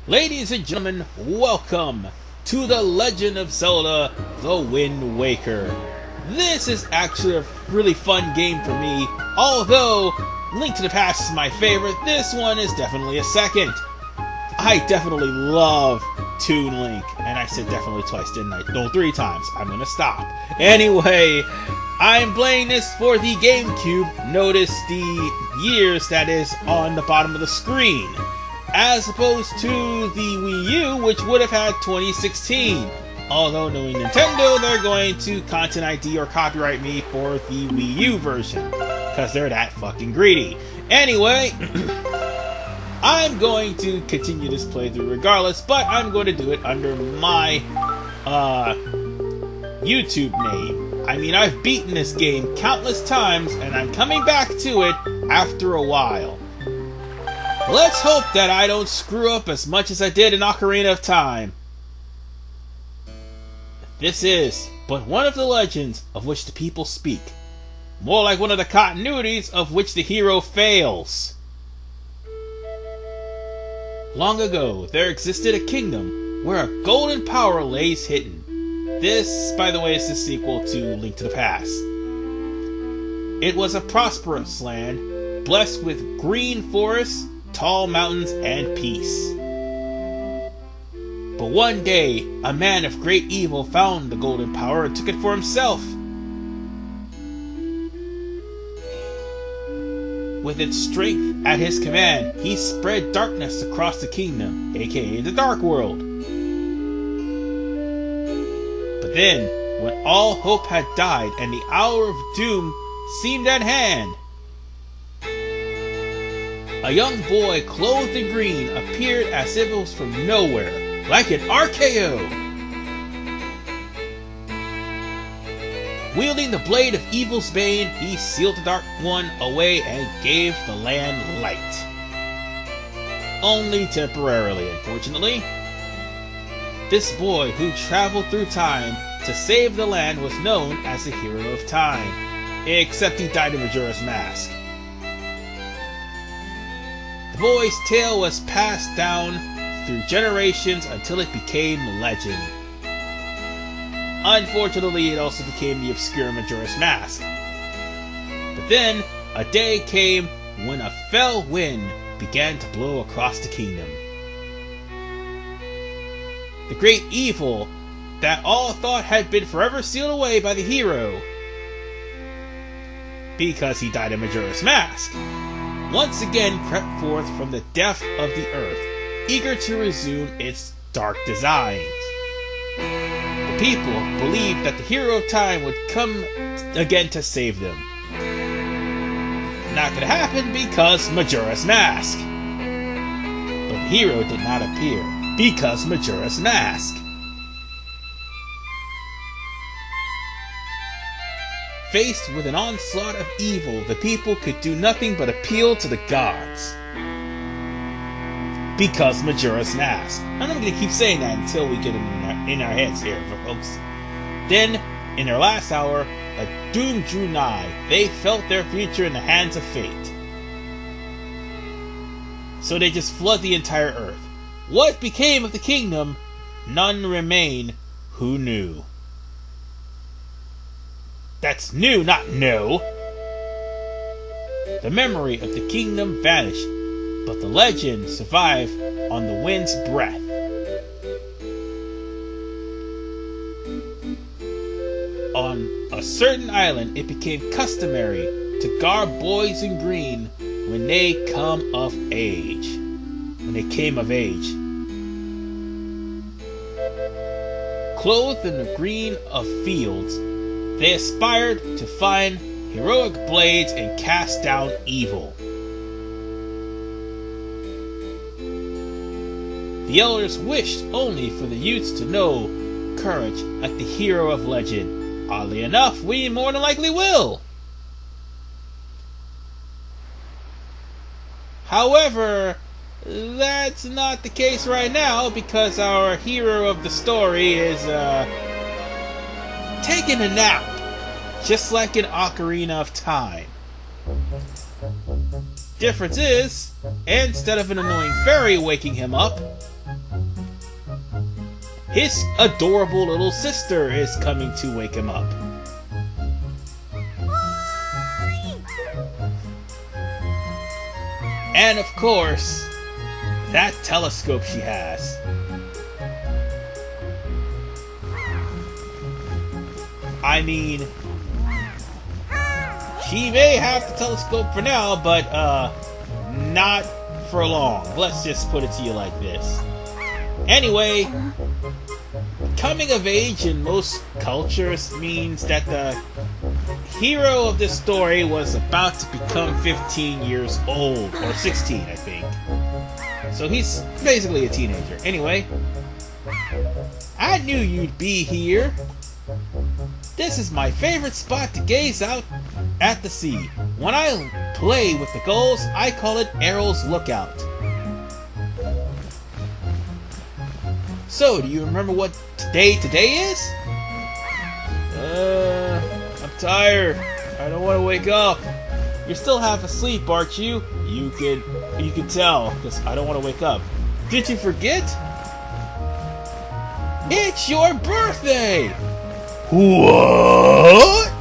Ladies and gentlemen, welcome to The Legend of Zelda: The Wind Waker. This is actually a really fun game for me, although Link to the Past is my favorite, this one is definitely a second. I definitely love Toon Link, and I said definitely twice, didn't I? No, 3 times. I'm gonna stop. Anyway, I'm playing this for the GameCube. Notice the years that is on the bottom of the screen, as opposed to the Wii U, which would have had 2016. Although knowing Nintendo, they're going to Content ID or copyright me for the Wii U version, because they're that fucking greedy. Anyway, I'm going to continue this playthrough regardless, but I'm going to do it under my YouTube name. I mean, I've beaten this game countless times, and I'm coming back to it after a while. Let's hope that I don't screw up as much as I did in Ocarina of Time. This is but one of the legends of which the people speak. More like one of the continuities of which the hero fails. Long ago, there existed a kingdom where a golden power lays hidden. This, by the way, is the sequel to Link to the Past. It was a prosperous land, blessed with green forests, tall mountains, and peace. But one day, a man of great evil found the golden power and took it for himself. With its strength at his command, he spread darkness across the kingdom, aka the Dark World. But then, when all hope had died and the hour of doom seemed at hand, a young boy clothed in green appeared as if it was from nowhere, like an RKO. Wielding the blade of evil's bane, he sealed the Dark One away and gave the land light. Only temporarily, unfortunately. This boy who traveled through time to save the land was known as the Hero of Time, except he died in Majora's Mask. The boy's tale was passed down through generations until it became legend. Unfortunately, it also became the obscure Majora's Mask. But then, a day came when a fell wind began to blow across the kingdom. The great evil that all thought had been forever sealed away by the hero, because he died in Majora's Mask, once again crept forth from the depth of the earth, eager to resume its dark designs. The people believed that the Hero of Time would come again to save them. Not gonna happen because Majora's Mask. But the hero did not appear because Majora's Mask. Faced with an onslaught of evil, the people could do nothing but appeal to the gods. Because Majora's Mask. And I'm going to keep saying that until we get in our heads here, folks. Then, in their last hour, a doom drew nigh. They felt their future in the hands of fate. So they just flood the entire earth. What became of the kingdom? None remain who knew. That's new, not no. The memory of the kingdom vanished, but the legend survived on the wind's breath. On a certain island, it became customary to garb boys in green when they come of age. When they came of age. Clothed in the green of fields, they aspired to find heroic blades and cast down evil. The elders wished only for the youths to know courage like the hero of legend. Oddly enough, we more than likely will. However, that's not the case right now because our hero of the story is taking a nap, just like in Ocarina of Time. Difference is, instead of an annoying fairy waking him up, his adorable little sister is coming to wake him up. And of course, that telescope she has. I mean, she may have the telescope for now, but not for long. Let's just put it to you like this. Anyway, coming of age in most cultures means that the hero of this story was about to become 15 years old, or 16, I think. So he's basically a teenager. Anyway, I knew you'd be here. This is my favorite spot to gaze out at the sea. When I play with the gulls, I call it Errol's Lookout. So, do you remember what today is? I'm tired. I don't want to wake up. You're still half asleep, aren't you? You can tell, because I don't want to wake up. Did you forget? It's your birthday! What?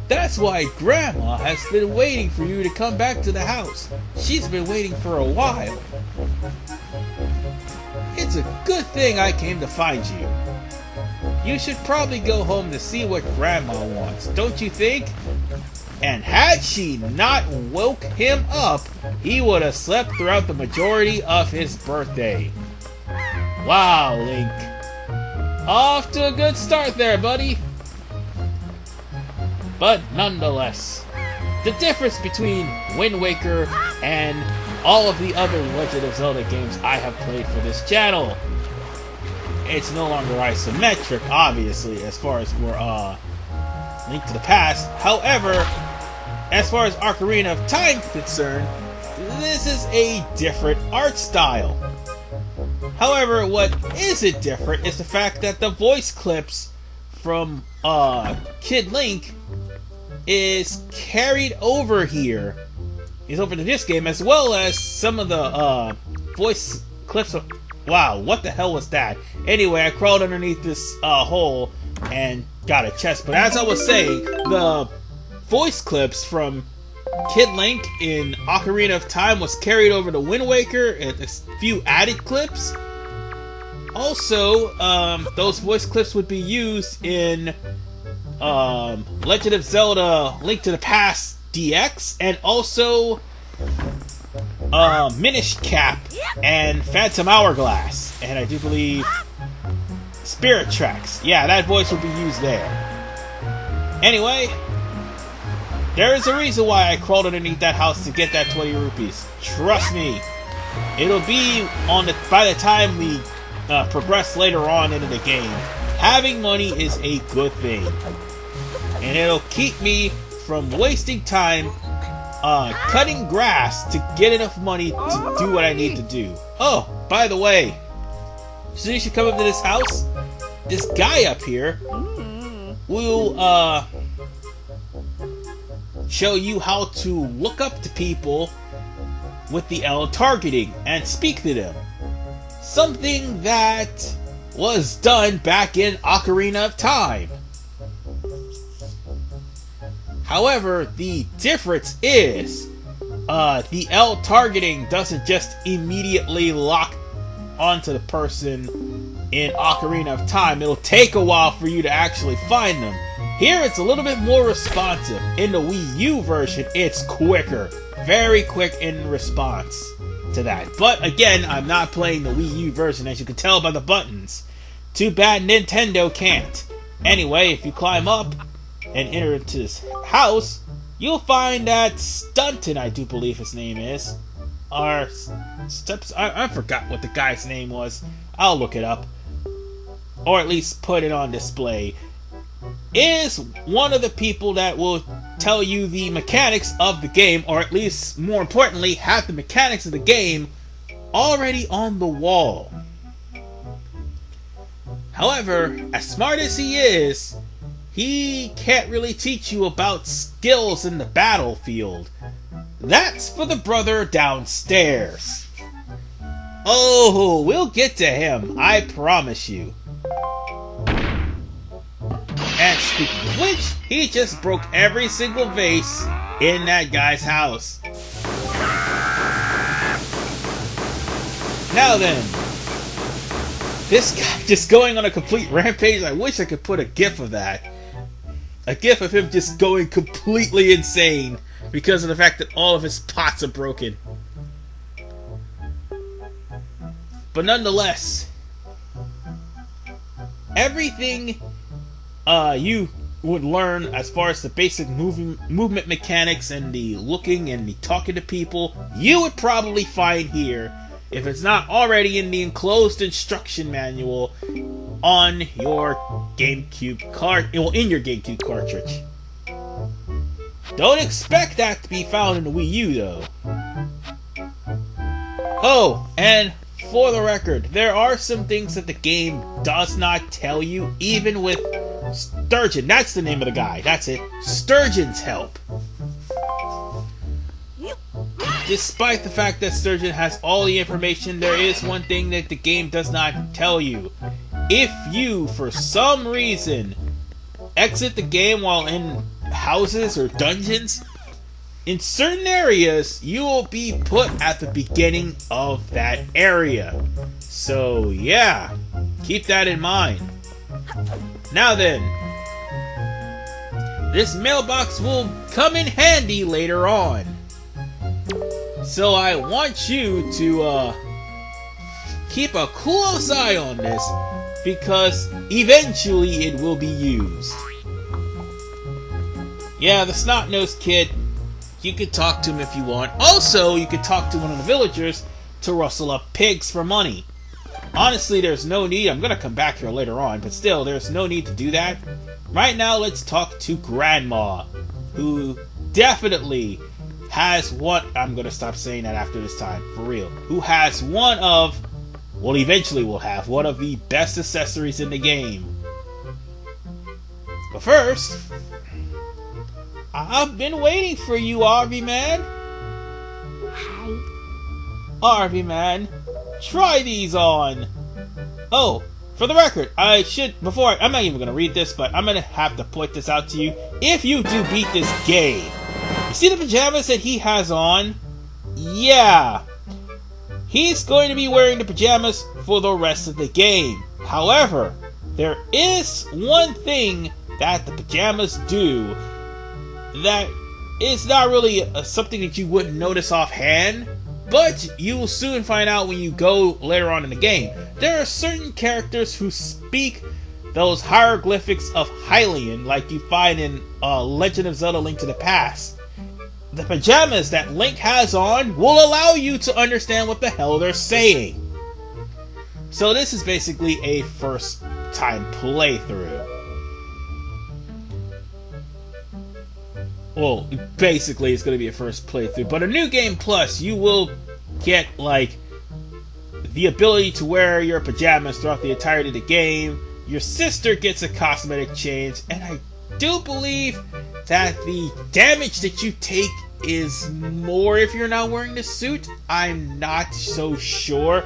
That's why Grandma has been waiting for you to come back to the house. She's been waiting for a while. It's a good thing I came to find you. You should probably go home to see what Grandma wants, don't you think? And had she not woke him up, he would have slept throughout the majority of his birthday. Wow, Link. Off to a good start there, buddy. But nonetheless, the difference between Wind Waker and all of the other Legend of Zelda games I have played for this channel, it's no longer isometric, obviously, as far as we're Link to the Past. However, as far as Ocarina of Time is concerned, this is a different art style. However, what isn't different is the fact that the voice clips from Kid Link is carried over here. Is over to this game, as well as some of the voice clips of... Wow, what the hell was that? Anyway, I crawled underneath this hole and got a chest. But as I was saying, the voice clips from Kid Link in Ocarina of Time was carried over to Wind Waker, and a few added clips. Also, those voice clips would be used in Legend of Zelda Link to the Past DX, and also Minish Cap and Phantom Hourglass, and I do believe Spirit Tracks. Yeah, that voice will be used there. Anyway, there is a reason why I crawled underneath that house to get that 20 rupees. Trust me, it'll be on the by the time we progress later on into the game. Having money is a good thing, and it'll keep me from wasting time cutting grass to get enough money to do what I need to do. Oh, by the way, so you should come up to this house. This guy up here will show you how to look up to people with the L targeting and speak to them. Something that was done back in Ocarina of Time. However, the difference is the L targeting doesn't just immediately lock onto the person in Ocarina of Time. It'll take a while for you to actually find them. Here it's a little bit more responsive. In the Wii U version, it's quicker. Very quick in response to that. But again, I'm not playing the Wii U version, as you can tell by the buttons. Too bad Nintendo can't. Anyway, if you climb up and enter into this house, you'll find that Stunton, I do believe his name is, or Steps. I forgot what the guy's name was. I'll look it up, or at least put it on display. Is one of the people that will tell you the mechanics of the game, or at least more importantly, have the mechanics of the game already on the wall. However, as smart as he is, he can't really teach you about skills in the battlefield. That's for the brother downstairs. Oh, we'll get to him, I promise you. And speaking of which, he just broke every single vase in that guy's house. Now then, this guy just going on a complete rampage. I wish I could put a gif of that. A gif of him just going completely insane because of the fact that all of his pots are broken. But nonetheless, everything you would learn as far as the basic movement mechanics and the looking and the talking to people, you would probably find here, if it's not already in the enclosed instruction manual on your GameCube in your GameCube cartridge. Don't expect that to be found in the Wii U though. Oh, and for the record, there are some things that the game does not tell you, even with Sturgeon. That's the name of the guy. That's it. Sturgeon's help. Despite the fact that Sturgeon has all the information, there is one thing that the game does not tell you. If you, for some reason, exit the game while in houses or dungeons, in certain areas, you will be put at the beginning of that area. So, yeah, keep that in mind. Now then, this mailbox will come in handy later on. So I want you to keep a close eye on this, because eventually it will be used. Yeah, the snot-nosed kid, you could talk to him if you want. Also, you could talk to one of the villagers to rustle up pigs for money. Honestly, there's no need. I'm going to come back here later on, but still, there's no need to do that. Right now, let's talk to Grandma, who definitely has one... I'm going to stop saying that after this time, for real. Who has one of... well, eventually will have one of the best accessories in the game. But first... I've been waiting for you, RV Man. Hi. RV Man, try these on. Oh, for the record, I'm not even going to read this, but I'm going to have to point this out to you. If you do beat this game, you see the pajamas that he has on? Yeah. He's going to be wearing the pajamas for the rest of the game. However, there is one thing that the pajamas do that is not really something that you wouldn't notice offhand, but you will soon find out when you go later on in the game. There are certain characters who speak those hieroglyphics of Hylian, like you find in Legend of Zelda: Link to the Past. The pajamas that Link has on will allow you to understand what the hell they're saying. So this is basically a first time playthrough. Well, basically it's going to be a first playthrough, but a New Game Plus, you will get, like, the ability to wear your pajamas throughout the entirety of the game. Your sister gets a cosmetic change, and I do believe that the damage that you take is more if you're not wearing the suit. I'm not so sure.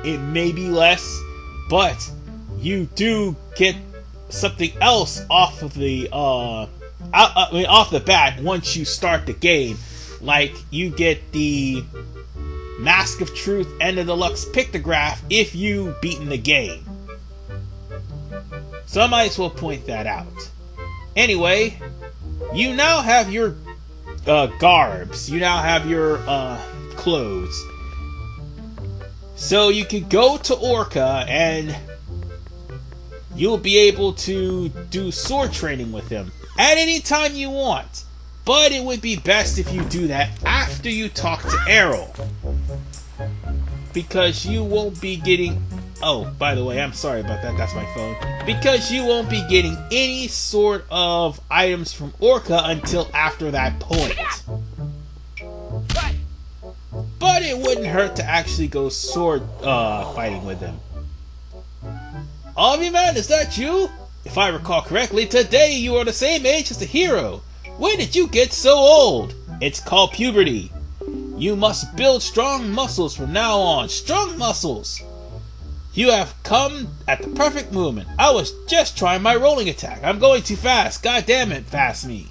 It may be less, but you do get something else off of the, off the bat once you start the game. Like, you get the Mask of Truth and the Deluxe Pictograph if you beaten the game. So I might as well point that out. Anyway, you now have your garbs. You now have your clothes. So you can go to Orca and you'll be able to do sword training with him at any time you want. But it would be best if you do that after you talk to Errol, because you won't be getting... Oh, by the way, I'm sorry about that. That's my phone. Because you won't be getting any sort of items from Orca until after that point. But it wouldn't hurt to actually go sword fighting with him. Avi man, is that you? If I recall correctly, today you are the same age as the hero. When did you get so old? It's called puberty. You must build strong muscles from now on. Strong muscles! You have come at the perfect moment. I was just trying my rolling attack. I'm going too fast. God damn it, fast me.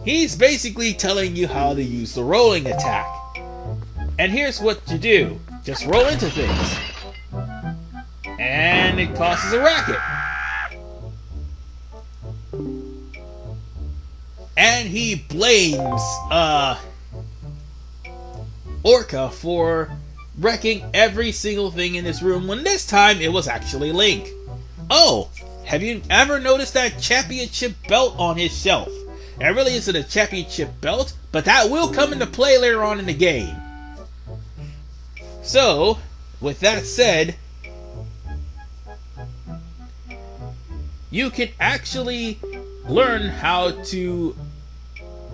He's basically telling you how to use the rolling attack. And here's what you do. Just roll into things. And it causes a racket. And he blames, Orca for wrecking every single thing in this room, when this time it was actually Link. Oh, have you ever noticed that championship belt on his shelf? It really isn't a championship belt, but that will come into play later on in the game. So, with that said, you can actually learn how to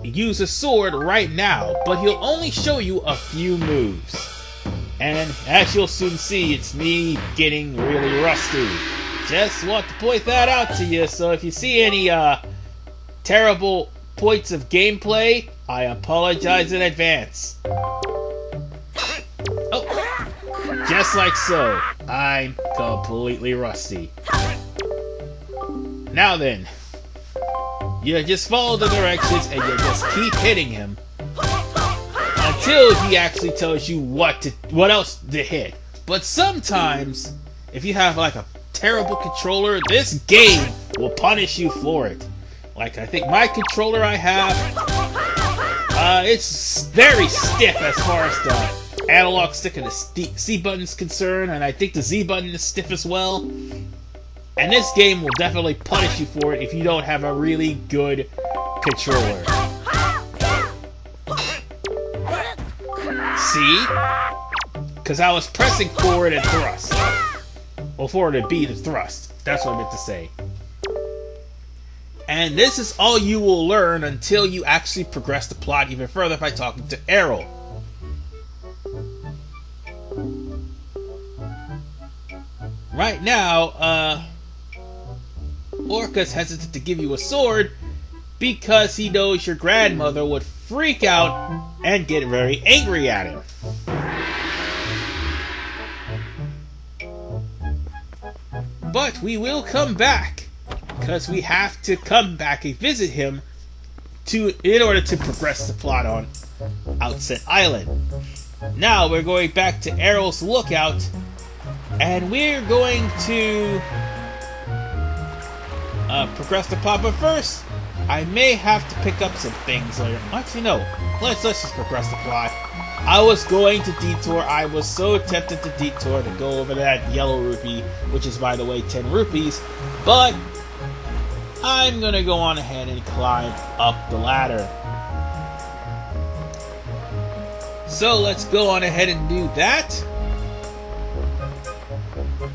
use a sword right now, but he'll only show you a few moves. And as you'll soon see, it's me getting really rusty. Just want to point that out to you, so if you see any terrible points of gameplay, I apologize in advance. Oh, just like so, I'm completely rusty. Now then, you just follow the directions and you just keep hitting him until he actually tells you what else to hit. But sometimes, if you have like a terrible controller, this game will punish you for it. Like, I think my controller I have, it's very stiff as far as the analog stick and the C button is concerned, and I think the Z button is stiff as well. And this game will definitely punish you for it if you don't have a really good controller. See? Because I was pressing forward and thrust. Well, forward and B to thrust. That's what I meant to say. And this is all you will learn until you actually progress the plot even further by talking to Errol. Right now, Orca's hesitant to give you a sword because he knows your grandmother would freak out and get very angry at him. But we will come back, because we have to come back and visit him in order to progress the plot on Outset Island. Now we're going back to Errol's lookout, and we're going to progress the plot. But first, I may have to pick up some things later. Actually, no. Let's just progress the plot. I was going to detour. I was so tempted to detour to go over to that yellow rupee, which is, by the way, 10 rupees. But I'm going to go on ahead and climb up the ladder. So let's go on ahead and do that.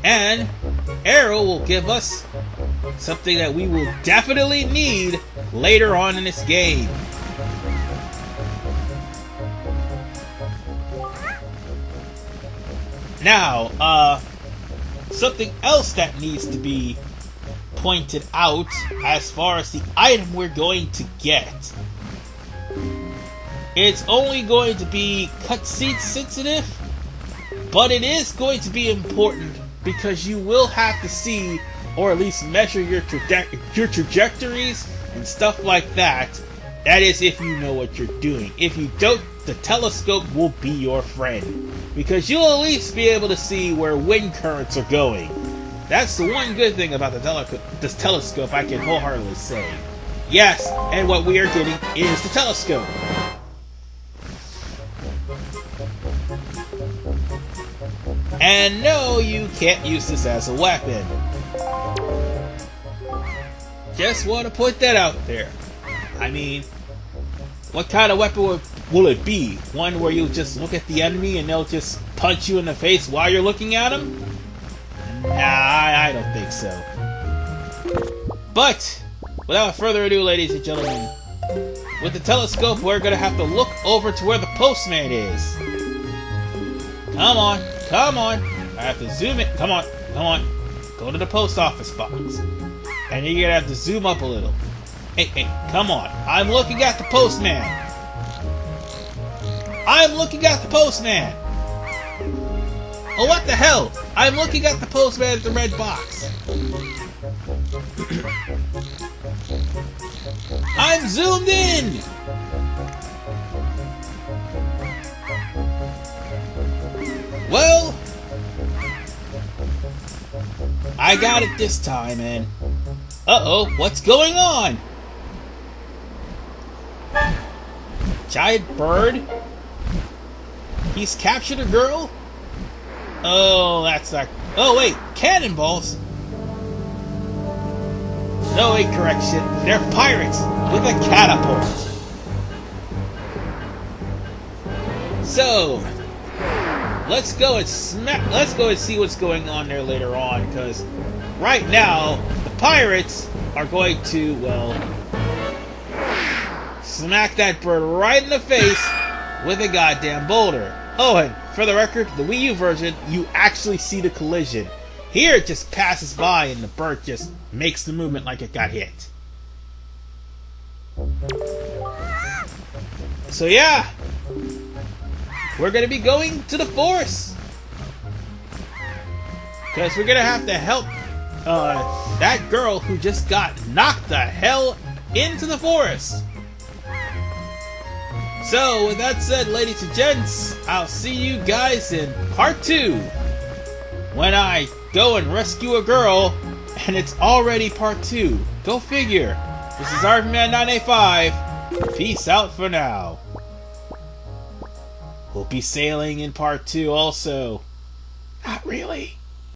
And Errol will give us something that we will definitely need later on in this game. Now, something else that needs to be pointed out as far as the item we're going to get. It's only going to be cutscene sensitive, but it is going to be important because you will have to see, or at least measure your trajectories and stuff like that. That is if you know what you're doing. If you don't, the telescope will be your friend, because you'll at least be able to see where wind currents are going. That's the one good thing about this telescope, I can wholeheartedly say. Yes, and what we are getting is the telescope. And no, you can't use this as a weapon. Just want to point that out there. I mean, what kind of weapon will it be? One where you just look at the enemy and they'll just punch you in the face while you're looking at them? Nah, I don't think so. But, without further ado, ladies and gentlemen, with the telescope, we're going to have to look over to where the postman is. Come on, come on. I have to zoom in. Come on, come on. Go to the post office box. And you're going to have to zoom up a little. Hey, come on. I'm looking at the postman. I'm looking at the postman! Oh, what the hell? I'm looking at the postman at the red box. I'm zoomed in! Well, I got it this time, and uh-oh, what's going on? Giant bird? He's captured a girl? Oh, that's not... Oh, wait, cannonballs? No, wait, correction. They're pirates with a catapult. So, let's go and see what's going on there later on, because right now, the pirates are going to, well, smack that bird right in the face with a goddamn boulder. Oh, and for the record, the Wii U version, you actually see the collision. Here it just passes by and the bird just makes the movement like it got hit. So yeah, we're going to be going to the forest. Because we're going to have to help that girl who just got knocked the hell into the forest. So, with that said, ladies and gents, I'll see you guys in part 2. When I go and rescue a girl, and it's already part 2. Go figure. This is RVman985. Peace out for now. We'll be sailing in part 2 also. Not really.